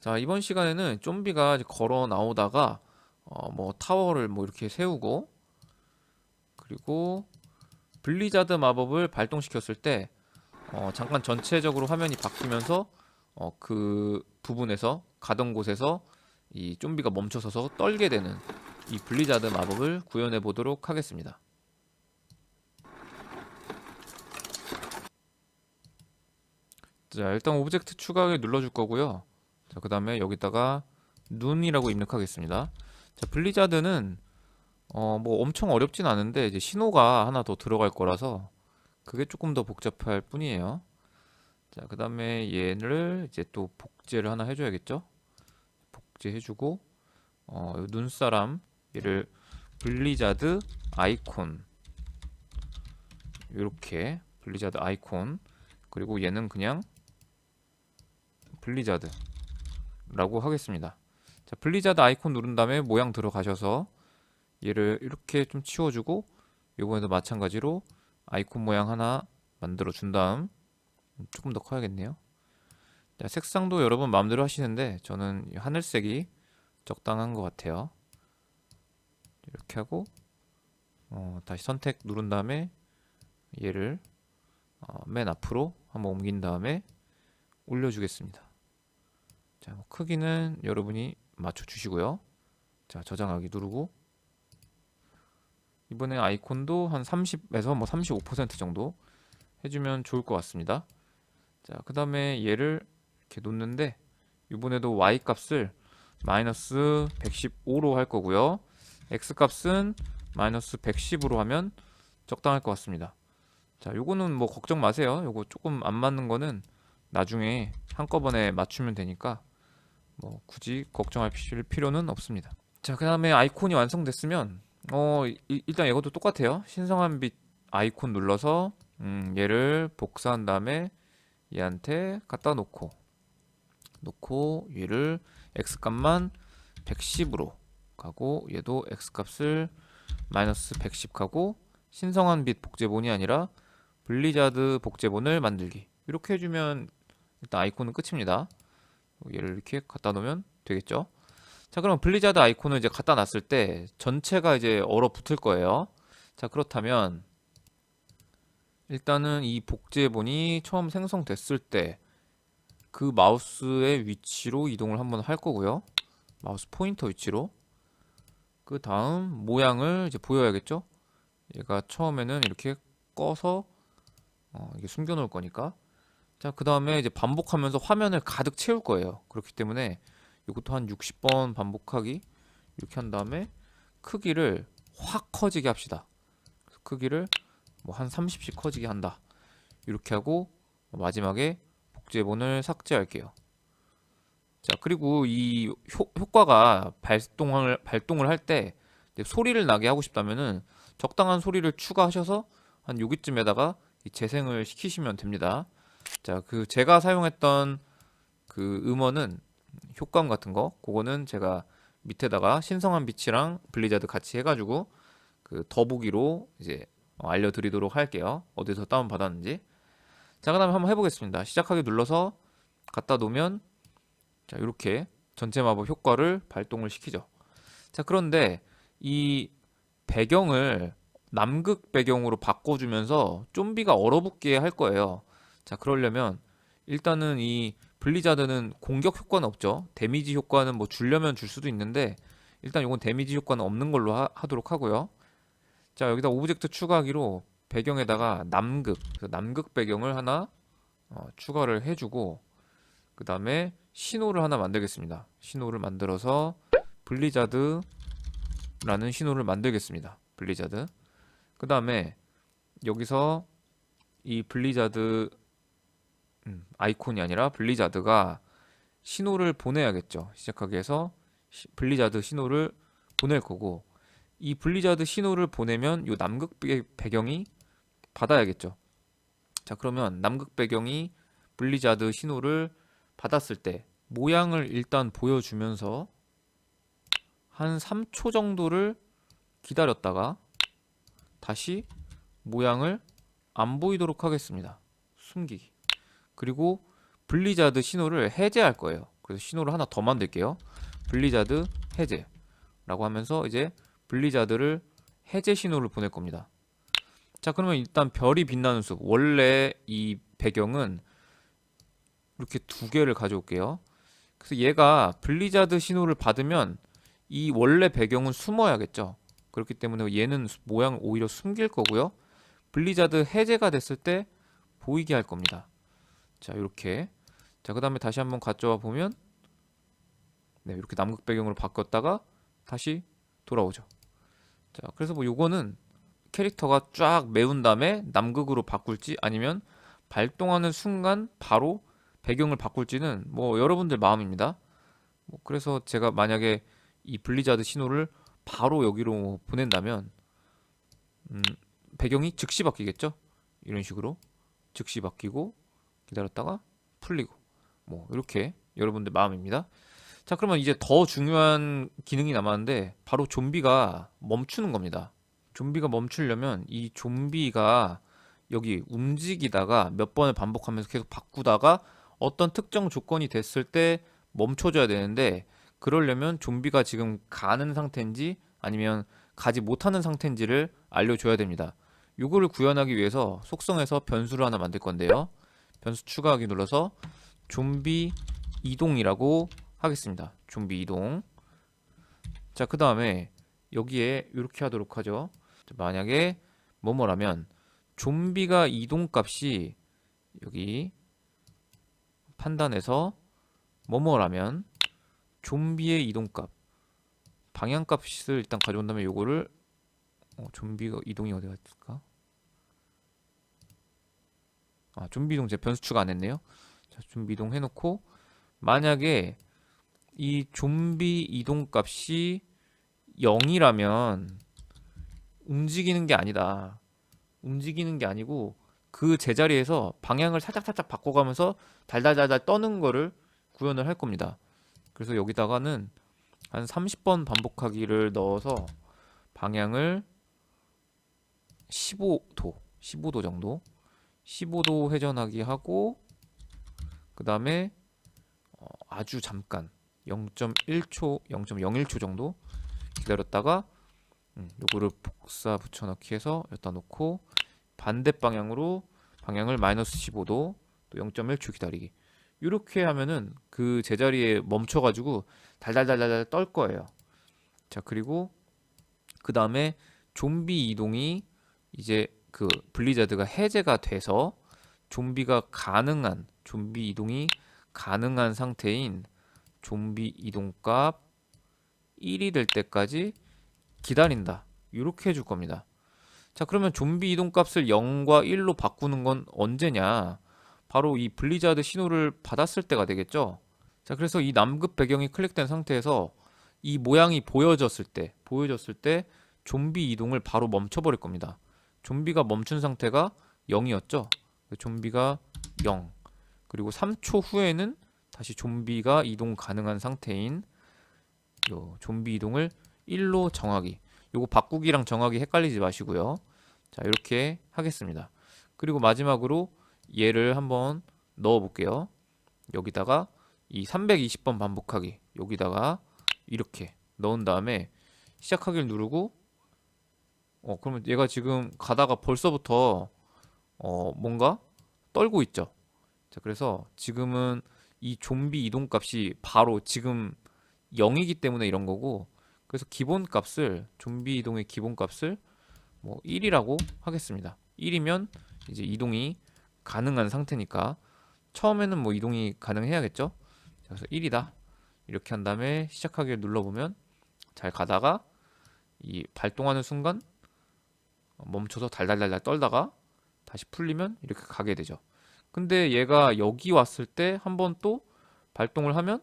자, 이번 시간에는 좀비가 이제 걸어 나오다가 뭐 타워를 뭐 이렇게 세우고, 그리고 블리자드 마법을 발동시켰을 때 잠깐 전체적으로 화면이 바뀌면서 그 부분에서 가던 곳에서 이 좀비가 멈춰서서 떨게 되는 이 블리자드 마법을 구현해 보도록 하겠습니다. 자, 일단 오브젝트 추가를 눌러줄 거고요. 자, 그 다음에 여기다가 눈이라고 입력하겠습니다. 자, 블리자드는 뭐 엄청 어렵진 않은데 이제 신호가 하나 더 들어갈 거라서 그게 조금 더 복잡할 뿐이에요. 자, 그 다음에 얘를 이제 또 복제를 하나 해줘야겠죠? 복제해주고 요 눈사람 얘를 블리자드 아이콘, 이렇게 블리자드 아이콘, 그리고 얘는 그냥 블리자드라고 하겠습니다. 자, 블리자드 아이콘 누른 다음에 모양 들어가셔서 얘를 이렇게 좀 치워주고, 요번에도 마찬가지로 아이콘 모양 하나 만들어 준 다음, 조금 더 커야겠네요. 자, 색상도 여러분 마음대로 하시는데 저는 하늘색이 적당한 것 같아요. 이렇게 하고 다시 선택 누른 다음에 얘를 맨 앞으로 한번 옮긴 다음에 올려주겠습니다. 자, 뭐 크기는 여러분이 맞춰주시고요. 자, 저장하기 누르고, 이번에 아이콘도 한 30에서 뭐 35% 정도 해주면 좋을 것 같습니다. 자, 그 다음에 얘를 이렇게 놓는데, 이번에도 Y 값을 마이너스 115로 할 거고요. X 값은 마이너스 110으로 하면 적당할 것 같습니다. 자, 요거는 뭐 걱정 마세요. 요거 조금 안 맞는 거는 나중에 한꺼번에 맞추면 되니까 뭐 굳이 걱정할 필요는 없습니다. 자, 그 다음에 아이콘이 완성됐으면 일단 이것도 똑같아요. 신성한 빛 아이콘 눌러서 얘를 복사한 다음에 얘한테 갖다 놓고 얘를 X값만 110으로 가고, 얘도 X값을 마이너스 110 가고, 신성한 빛 복제본이 아니라 블리자드 복제본을 만들기, 이렇게 해주면 일단 아이콘은 끝입니다. 얘를 이렇게 갖다 놓으면 되겠죠. 자, 그럼 블리자드 아이콘을 이제 갖다 놨을 때 전체가 이제 얼어붙을 거예요. 자, 그렇다면 일단은 이 복제본이 처음 생성됐을 때 그 마우스의 위치로 이동을 한번 할 거고요. 마우스 포인터 위치로. 그 다음 모양을 이제 보여야겠죠. 얘가 처음에는 이렇게 꺼서 이게 숨겨 놓을 거니까. 자, 그 다음에 이제 반복하면서 화면을 가득 채울 거예요. 그렇기 때문에 이것도 한 60번 반복하기 이렇게 한 다음에 크기를 확 커지게 합시다. 크기를 뭐 한 30씩 커지게 한다. 이렇게 하고 마지막에 복제본을 삭제할게요. 자, 그리고 이 효과가 발동을 할 때 소리를 나게 하고 싶다면은 적당한 소리를 추가하셔서 한 여기쯤에다가 재생을 시키시면 됩니다. 자, 그 제가 사용했던 그 음원은 효과음 같은 거, 그거는 제가 밑에다가 신성한 빛이랑 블리자드 같이 해가지고 그 더보기로 이제 알려드리도록 할게요. 어디서 다운 받았는지. 자, 그다음에 한번 해보겠습니다. 시작하기 눌러서 갖다 놓으면, 자, 이렇게 전체 마법 효과를 발동을 시키죠. 자, 그런데 이 배경을 남극 배경으로 바꿔주면서 좀비가 얼어붙게 할 거예요. 자, 그러려면 일단은 이 블리자드는 공격 효과는 없죠. 데미지 효과는 뭐 주려면 줄 수도 있는데 일단 이건 데미지 효과는 없는 걸로 하도록 하고요. 자, 여기다 오브젝트 추가하기로 배경에다가 남극 배경을 하나 추가를 해주고, 그 다음에 신호를 하나 만들겠습니다. 신호를 만들어서 블리자드라는 신호를 만들겠습니다. 블리자드. 그 다음에 여기서 이 블리자드 아이콘이 아니라 블리자드가 신호를 보내야겠죠. 시작하기 위해서 블리자드 신호를 보낼 거고, 이 블리자드 신호를 보내면 이 남극 배경이 받아야겠죠. 자, 그러면 남극 배경이 블리자드 신호를 받았을 때 모양을 일단 보여주면서 한 3초 정도를 기다렸다가 다시 모양을 안 보이도록 하겠습니다. 숨기기. 그리고 블리자드 신호를 해제할 거예요. 그래서 신호를 하나 더 만들게요. 블리자드 해제라고 하면서 이제 블리자드를 해제 신호를 보낼 겁니다. 자, 그러면 일단 별이 빛나는 숲, 원래 이 배경은 이렇게 두 개를 가져올게요. 그래서 얘가 블리자드 신호를 받으면 이 원래 배경은 숨어야겠죠. 그렇기 때문에 얘는 모양을 오히려 숨길 거고요. 블리자드 해제가 됐을 때 보이게 할 겁니다. 자, 이렇게. 자, 그 다음에 다시 한번 가져와 보면 네, 이렇게 남극 배경으로 바꿨다가 다시 돌아오죠. 자, 그래서 뭐 요거는 캐릭터가 쫙 메운 다음에 남극으로 바꿀지 아니면 발동하는 순간 바로 배경을 바꿀지는 뭐 여러분들 마음입니다. 뭐 그래서 제가 만약에 이 블리자드 신호를 바로 여기로 보낸다면 배경이 즉시 바뀌겠죠? 이런 식으로 즉시 바뀌고 기다렸다가 풀리고 뭐 이렇게 여러분들 마음입니다. 자, 그러면 이제 더 중요한 기능이 남았는데 바로 좀비가 멈추는 겁니다. 좀비가 멈추려면 이 좀비가 여기 움직이다가 몇 번을 반복하면서 계속 바꾸다가 어떤 특정 조건이 됐을 때 멈춰줘야 되는데 그러려면 좀비가 지금 가는 상태인지 아니면 가지 못하는 상태인지를 알려줘야 됩니다. 요거를 구현하기 위해서 속성에서 변수를 하나 만들 건데요. 변수 추가하기 눌러서 좀비 이동이라고 하겠습니다. 좀비 이동. 자, 그 다음에 여기에 이렇게 하도록 하죠. 만약에 뭐뭐라면 좀비가 이동 값이 여기 판단해서 뭐뭐라면 좀비의 이동값 방향값을 일단 가져온다면 요거를 좀비가 이동이 어디 갔을까? 아, 좀비 이동 제 변수 추가 안 했네요. 자, 좀비 이동 해놓고 만약에 이 좀비 이동 값이 0이라면 움직이는 게 아니다. 움직이는 게 아니고 그 제자리에서 방향을 살짝살짝 바꿔가면서 달달달달 떠는 거를 구현을 할 겁니다. 그래서 여기다가는 한 30번 반복하기를 넣어서 방향을 15도 정도 15도 회전하기 하고 그 다음에 아주 잠깐 0.1초 0.01초 정도 기다렸다가 요거를 복사 붙여넣기 해서 여기다 놓고 반대 방향으로 방향을 마이너스 15도 또 0.1초 기다리기 이렇게 하면은 그 제자리에 멈춰가지고 달달달달 떨 거예요. 자, 그리고 그 다음에 좀비 이동이 이제 그 블리자드가 해제가 돼서 좀비 이동이 가능한 상태인 좀비 이동값 1이 될 때까지 기다린다. 이렇게 해줄 겁니다. 자, 그러면 좀비 이동 값을 0과 1로 바꾸는 건 언제냐? 바로 이 블리자드 신호를 받았을 때가 되겠죠. 자, 그래서 이 남극 배경이 클릭된 상태에서 이 모양이 보여졌을 때 좀비 이동을 바로 멈춰버릴 겁니다. 좀비가 멈춘 상태가 0이었죠. 좀비가 0. 그리고 3초 후에는 다시 좀비가 이동 가능한 상태인 요 좀비 이동을 1로 정하기. 요거 바꾸기랑 정하기 헷갈리지 마시고요. 자, 이렇게 하겠습니다. 그리고 마지막으로 얘를 한번 넣어 볼게요. 여기다가 이 320번 반복하기 여기다가 이렇게 넣은 다음에 시작하기를 누르고 그러면 얘가 지금 가다가 벌써부터 뭔가 떨고 있죠. 자, 그래서 지금은 이 좀비 이동 값이 바로 지금 0이기 때문에 이런 거고 그래서 기본 값을 좀비 이동의 기본 값을 뭐 1이라고 하겠습니다. 1이면 이제 이동이 가능한 상태니까 처음에는 뭐 이동이 가능해야겠죠. 그래서 1이다 이렇게 한 다음에 시작하기를 눌러보면 잘 가다가 이 발동하는 순간 멈춰서 달달달달 떨다가 다시 풀리면 이렇게 가게 되죠. 근데 얘가 여기 왔을 때 한번 또 발동을 하면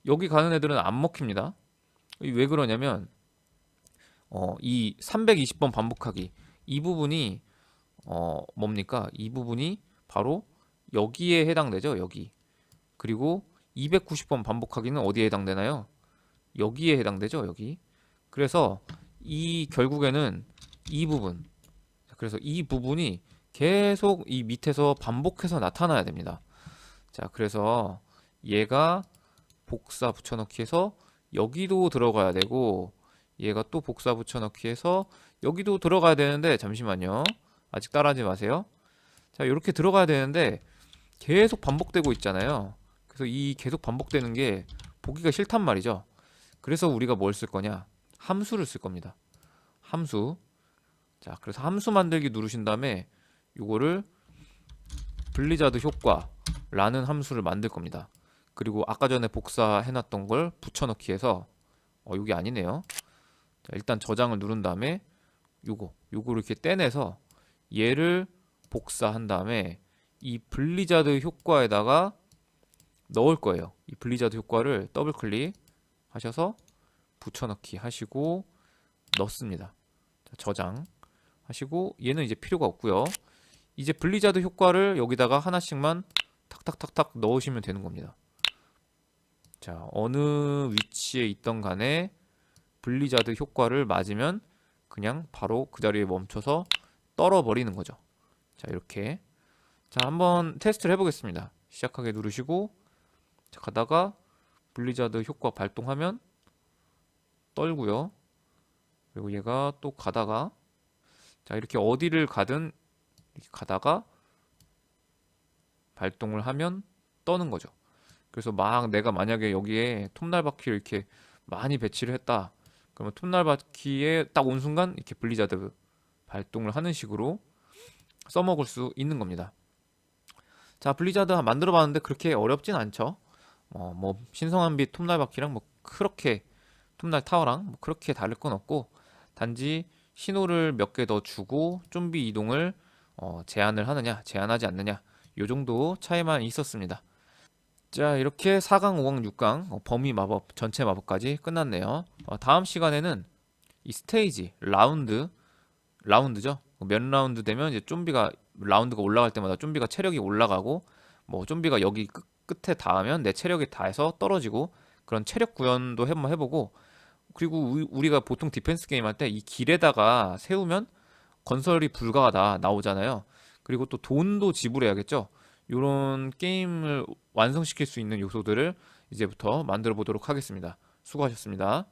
여기 가는 애들은 안 먹힙니다. 왜 그러냐면 이 320번 반복하기 이 부분이 뭡니까? 이 부분이 바로 여기에 해당되죠. 여기. 그리고 290번 반복하기는 어디에 해당되나요? 여기에 해당되죠. 여기. 그래서 이 결국에는 이 부분. 그래서 이 부분이 계속 이 밑에서 반복해서 나타나야 됩니다. 자, 그래서 얘가 복사 붙여넣기 해서 여기도 들어가야 되고, 얘가 또 복사 붙여넣기 해서 여기도 들어가야 되는데, 잠시만요. 아직 따라하지 마세요. 자, 이렇게 들어가야 되는데 계속 반복되고 있잖아요. 그래서 이 계속 반복되는 게 보기가 싫단 말이죠. 그래서 우리가 뭘 쓸 거냐? 함수를 쓸 겁니다. 함수. 자, 그래서 함수 만들기 누르신 다음에 요거를 블리자드 효과라는 함수를 만들 겁니다. 그리고 아까 전에 복사해놨던 걸 붙여넣기 해서 여기 아니네요. 자, 일단 저장을 누른 다음에 요거를 이렇게 떼내서 얘를 복사한 다음에 이 블리자드 효과에다가 넣을 거예요. 이 블리자드 효과를 더블 클릭 하셔서 붙여넣기 하시고 넣습니다. 자, 저장 하시고 얘는 이제 필요가 없고요. 이제 블리자드 효과를 여기다가 하나씩만 탁탁탁탁 넣으시면 되는 겁니다. 자, 어느 위치에 있던 간에 블리자드 효과를 맞으면 그냥 바로 그 자리에 멈춰서 떨어버리는 거죠. 자, 이렇게. 자, 한번 테스트를 해보겠습니다. 시작하게 누르시고, 자, 가다가 블리자드 효과 발동하면 떨고요. 그리고 얘가 또 가다가, 자, 이렇게 어디를 가든 이렇게 가다가 발동을 하면 떠는 거죠. 그래서 막 내가 만약에 여기에 톱날바퀴를 이렇게 많이 배치를 했다. 그러면 톱날바퀴에 딱 온 순간 이렇게 블리자드 발동을 하는 식으로 써먹을 수 있는 겁니다. 자, 블리자드 만들어 봤는데 그렇게 어렵진 않죠. 뭐 신성한 빛 톱날바퀴랑 뭐 그렇게 톱날 타워랑 뭐 그렇게 다를 건 없고, 단지 신호를 몇 개 더 주고 좀비 이동을 제한을 하느냐 제한하지 않느냐 요 정도 차이만 있었습니다. 자, 이렇게 4강, 5강, 6강 범위 마법 전체 마법까지 끝났네요. 다음 시간에는 이 스테이지 라운드죠. 몇 라운드 되면 이제 좀비가 라운드가 올라갈 때마다 좀비가 체력이 올라가고, 뭐 좀비가 여기 끝에 닿으면 내 체력이 닿아서 떨어지고, 그런 체력 구현도 한번 해보고, 그리고 우리가 보통 디펜스 게임 할 때 이 길에다가 세우면 건설이 불가하다 나오잖아요. 그리고 또 돈도 지불해야겠죠. 이런 게임을 완성시킬 수 있는 요소들을 이제부터 만들어 보도록 하겠습니다. 수고하셨습니다.